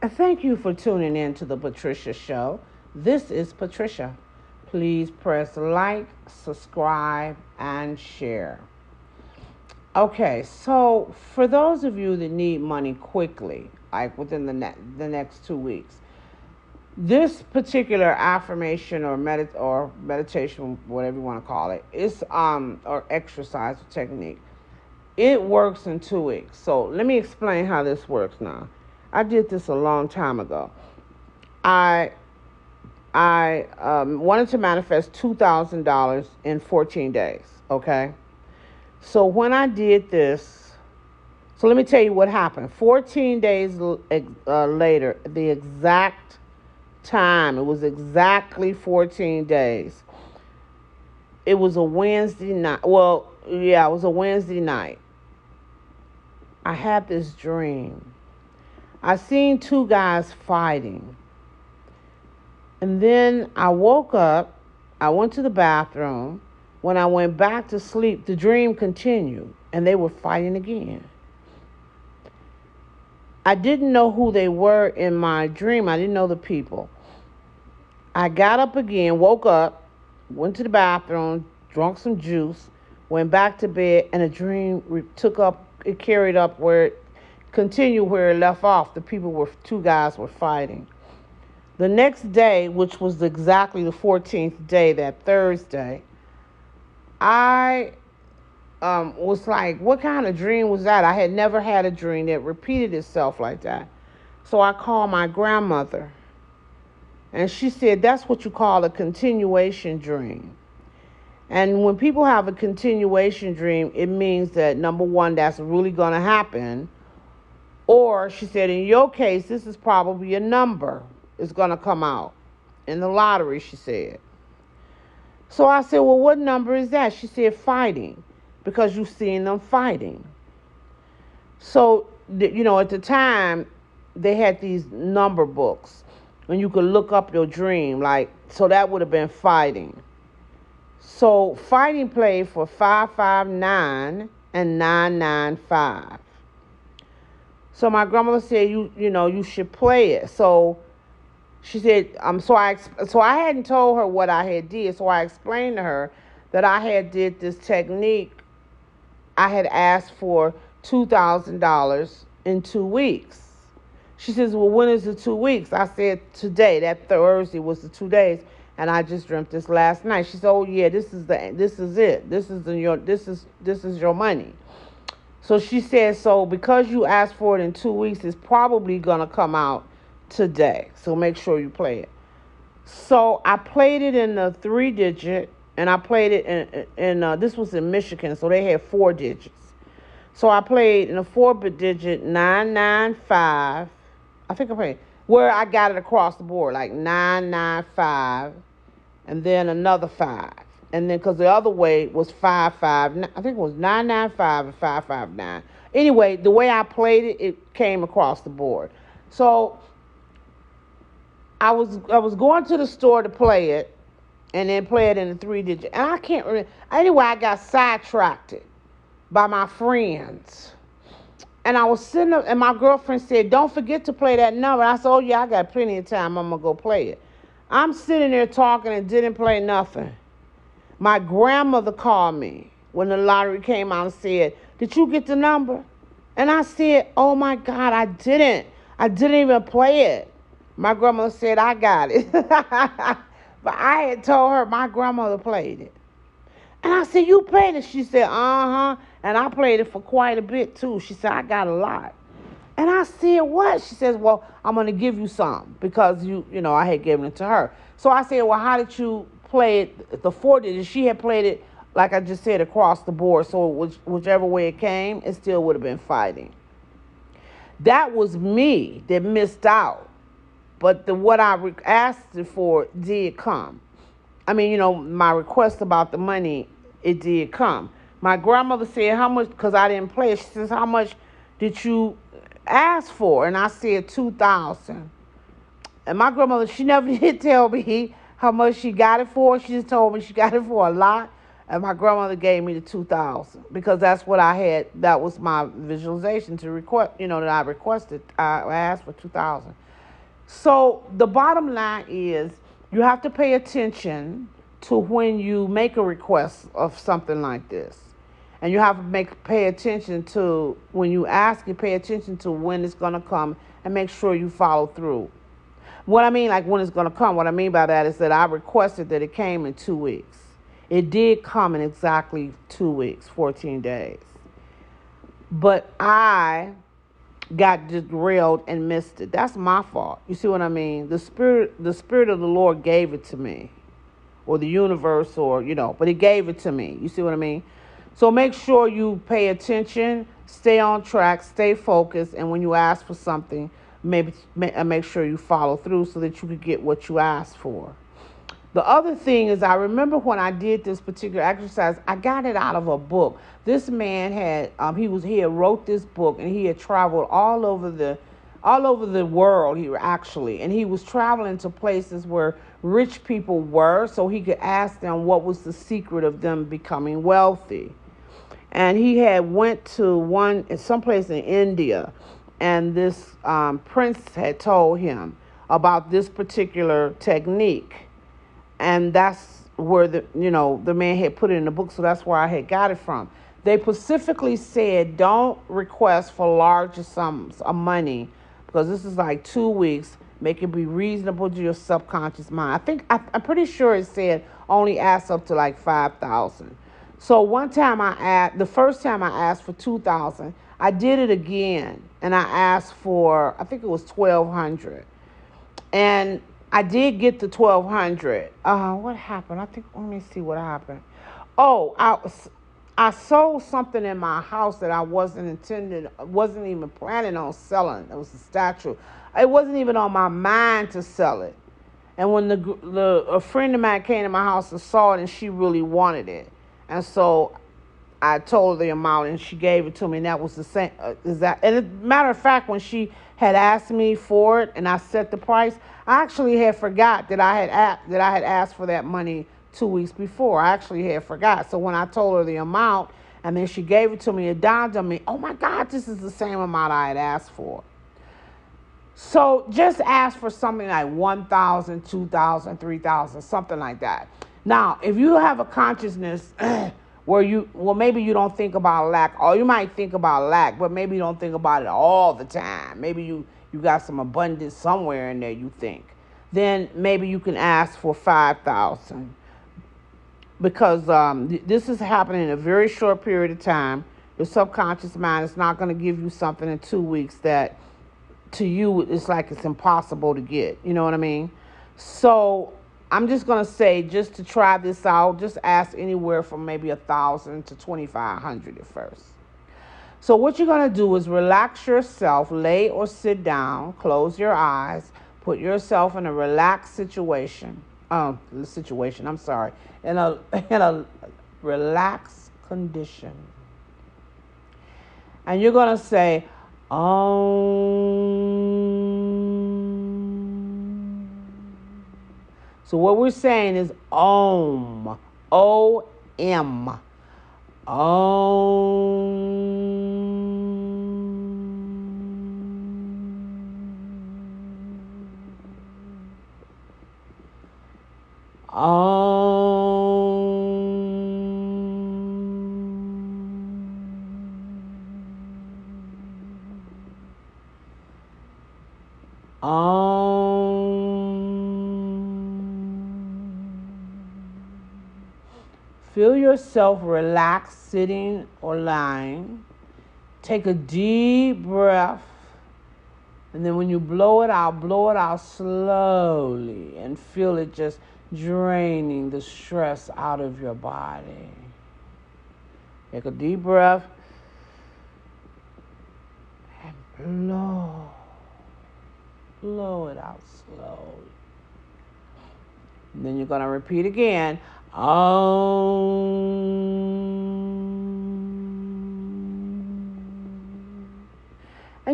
Thank you for tuning in to the Patricia Show. This is Patricia. Please press like, subscribe, and share. Okay, so for those of you that need money quickly, like within the next 2 weeks, this particular affirmation or meditation, whatever you want to call it, is or exercise or technique. It works in 2 weeks. So let me explain how this works now. I did this a long time ago. I I wanted to manifest $2,000 in 14 days. Okay, so when I did this, so let me tell you what happened. 14 days later, the exact time, it was exactly 14 days. It was a Wednesday night. Well, yeah, it was a Wednesday night. I had this dream. I seen two guys fighting. And then I woke up. I went to the bathroom. When I went back to sleep, the dream continued, and they were fighting again. I didn't know who they were in my dream. I didn't know the people. I got up again, woke up, went to the bathroom, drank some juice, went back to bed, and the dream it carried up where it continued where it left off. Two guys were fighting. The next day, which was exactly the 14th day, that Thursday, I was like, what kind of dream was that? I had never had a dream that repeated itself like that. So I called my grandmother, and she said, that's what you call a continuation dream. And when people have a continuation dream, it means that, number one, that's really going to happen. Or, she said, in your case, this is probably a number is going to come out in the lottery, she said. So I said, well, what number is that? She said, fighting, because you've seen them fighting. So, at the time, they had these number books, and you could look up your dream, so that would have been fighting. So, fighting played for 559 and 995. So my grandmother said, you should play it. So she said, so I hadn't told her what I had did. So I explained to her that I had did this technique. I had asked for $2,000 in 2 weeks. She says, well, when is the 2 weeks? I said, today. That Thursday was the 2 days. And I just dreamt this last night. She said, oh yeah, this is it. This is your money. So she said, so because you asked for it in 2 weeks, it's probably going to come out today. So make sure you play it. So I played it in the 3-digit, and I played it in this was in Michigan, so they had 4 digits. So I played in a 4-digit 995. I think I played where I got it across the board, like 995, and then another 5. And then, because the other way was 55, I think it was 995 and 559. Anyway, the way I played it, it came across the board. So I was going to the store to play it, and then play it in the 3-digit. And I can't remember. Anyway, I got sidetracked by my friends. And I was sitting up, and my girlfriend said, don't forget to play that number. I said, oh, yeah, I got plenty of time. I'm going to go play it. I'm sitting there talking and didn't play nothing. My grandmother called me when the lottery came out and said, did you get the number? And I said, oh, my God, I didn't. I didn't even play it. My grandmother said, I got it. But I had told her my grandmother played it. And I said, you played it? She said, uh-huh. And I played it for quite a bit, too. She said, I got a lot. And I said, what? She says, well, I'm going to give you some because, I had given it to her. So I said, well, how did you play it, the 4-digit? She had played it, like I just said, across the board. So whichever way it came, it still would have been fighting. That was me that missed out. But what I asked for did come. I mean, my request about the money, it did come. My grandmother said, how much, because I didn't play it, she says, how much did you ask for? And I said, 2,000. And my grandmother, she never did tell me how much she got it for. She just told me she got it for a lot. And my grandmother gave me the 2,000 because that's what I had. That was my visualization to request. That I requested. I asked for 2,000. So the bottom line is you have to pay attention to when you make a request of something like this. And you have to pay attention to when you ask it, pay attention to when it's gonna come and make sure you follow through. What I mean, like when it's gonna come, what I mean by that is that I requested that it came in 2 weeks. It did come in exactly 2 weeks, 14 days. But I got derailed and missed it. That's my fault. You see what I mean? The spirit of the Lord gave it to me, or the universe, or but He gave it to me. You see what I mean? So make sure you pay attention, stay on track, stay focused, and when you ask for something, maybe make sure you follow through so that you could get what you asked for. The other thing is, I remember when I did this particular exercise, I got it out of a book. This man had he had wrote this book, and he had traveled all over the world. And he was traveling to places where rich people were, so he could ask them what was the secret of them becoming wealthy. And he had went to someplace in India, and this prince had told him about this particular technique. And that's where the man had put it in the book, so that's where I had got it from. They specifically said don't request for larger sums of money because this is like 2 weeks. Make it be reasonable to your subconscious mind. I'm pretty sure it said only ask up to like 5,000. So the first time I asked for 2,000, I did it again, and I asked for, I think it was 1,200, and I did get the 1,200. What happened? Let me see what happened. Oh, I sold something in my house that I wasn't even planning on selling. It was a statue. It wasn't even on my mind to sell it. And when a friend of mine came to my house and saw it, and she really wanted it, and so I told her the amount, and she gave it to me, and that was the same. And as a matter of fact, when she had asked me for it, and I set the price, I actually had forgot that I had asked for that money 2 weeks before. I actually had forgot. So when I told her the amount, and then she gave it to me, it dawned on me, oh my God, this is the same amount I had asked for. So just ask for something like 1,000, 2,000, 3,000, something like that. Now, if you have a consciousness where maybe you don't think about lack, or you might think about lack, but maybe you don't think about it all the time. Maybe you got some abundance somewhere in there, you think. Then maybe you can ask for 5,000. Because this is happening in a very short period of time. Your subconscious mind is not going to give you something in 2 weeks that to you it's like it's impossible to get. You know what I mean? So I'm just going to say, just to try this out, just ask anywhere from maybe 1,000 to 2,500 at first. So what you're going to do is relax yourself, lay or sit down, close your eyes, put yourself in a relaxed situation. In a relaxed condition. And you're going to say, So what we're saying is Om. O-M. Feel yourself relaxed, sitting or lying. Take a deep breath. And then when you blow it out slowly and feel it just draining the stress out of your body. Take a deep breath and blow it out slowly. And then you're going to repeat again. And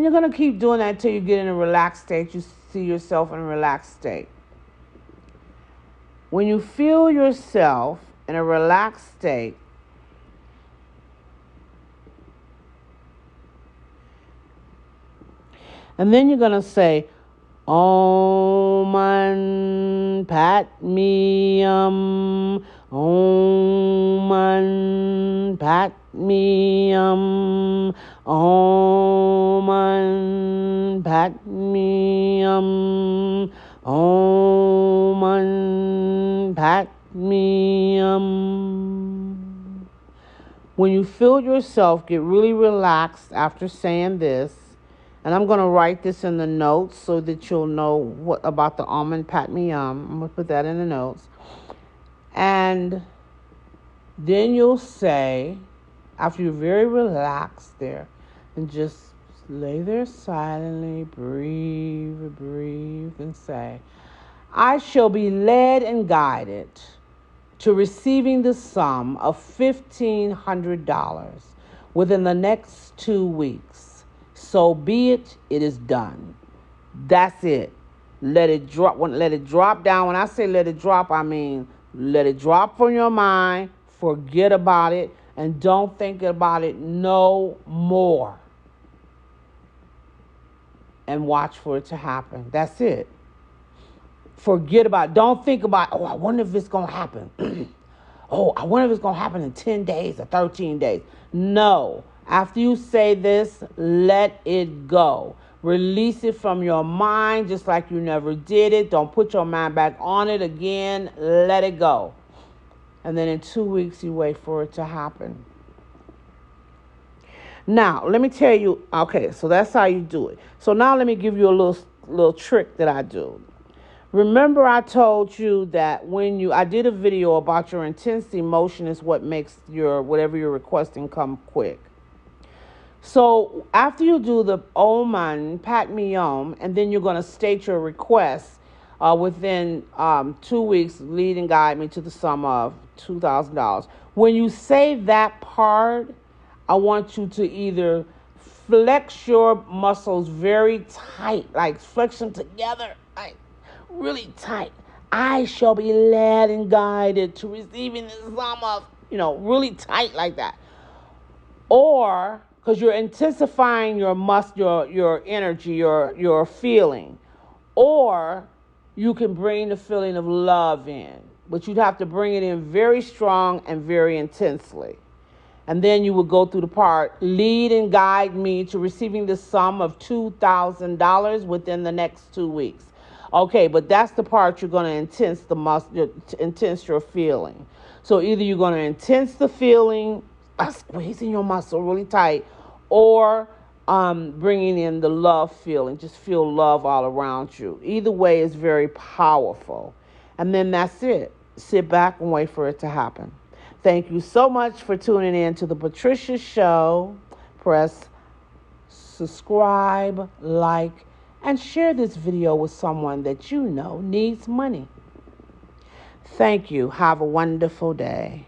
you're going to keep doing that until you get in a relaxed state. You see yourself in a relaxed state. When you feel yourself in a relaxed state. And then you're going to say, Om Mani Padme Hum. Om Mani Padme Hum. Om Mani Padme Hum. Om Mani Padme Hum. When you feel yourself get really relaxed after saying this, and I'm going to write this in the notes so that you'll know what about the Om Mani Padme Hum. I'm going to put that in the notes. And then you'll say, after you're very relaxed there, and just lay there silently, breathe, and say, I shall be led and guided to receiving the sum of $1,500 within the next 2 weeks. So be it, it is done. That's it. Let it drop. Let it drop down. When I say let it drop, I mean let it drop from your mind. Forget about it. And don't think about it no more. And watch for it to happen. That's it. Forget about it. Don't think about, I wonder if it's going to happen. I wonder if it's going to happen in 10 days or 13 days. No. After you say this, let it go. Release it from your mind just like you never did it. Don't put your mind back on it again. Let it go. And then in 2 weeks, you wait for it to happen. Now, let me tell you, okay, so that's how you do it. So now let me give you a little trick that I do. Remember I told you that I did a video about your intense emotion is what makes whatever you're requesting come quick. So after you do the Om Mani Padme Hum, and then you're going to state your request within 2 weeks, lead and guide me to the sum of $2,000. When you say that part, I want you to either flex your muscles very tight, like flex them together, like really tight. I shall be led and guided to receiving the sum of, really tight like that. Or because you're intensifying your energy, your feeling. Or you can bring the feeling of love in, but you'd have to bring it in very strong and very intensely. And then you would go through the part, lead and guide me to receiving the sum of $2,000 within the next 2 weeks. Okay, but that's the part you're going to intense your feeling. So either you're going to intense the feeling by squeezing your muscle really tight, or bringing in the love feeling. Just feel love all around you. Either way is very powerful. And then that's it. Sit back and wait for it to happen. Thank you so much for tuning in to the Patricia Show. Press subscribe, like, and share this video with someone that you know needs money. Thank you. Have a wonderful day.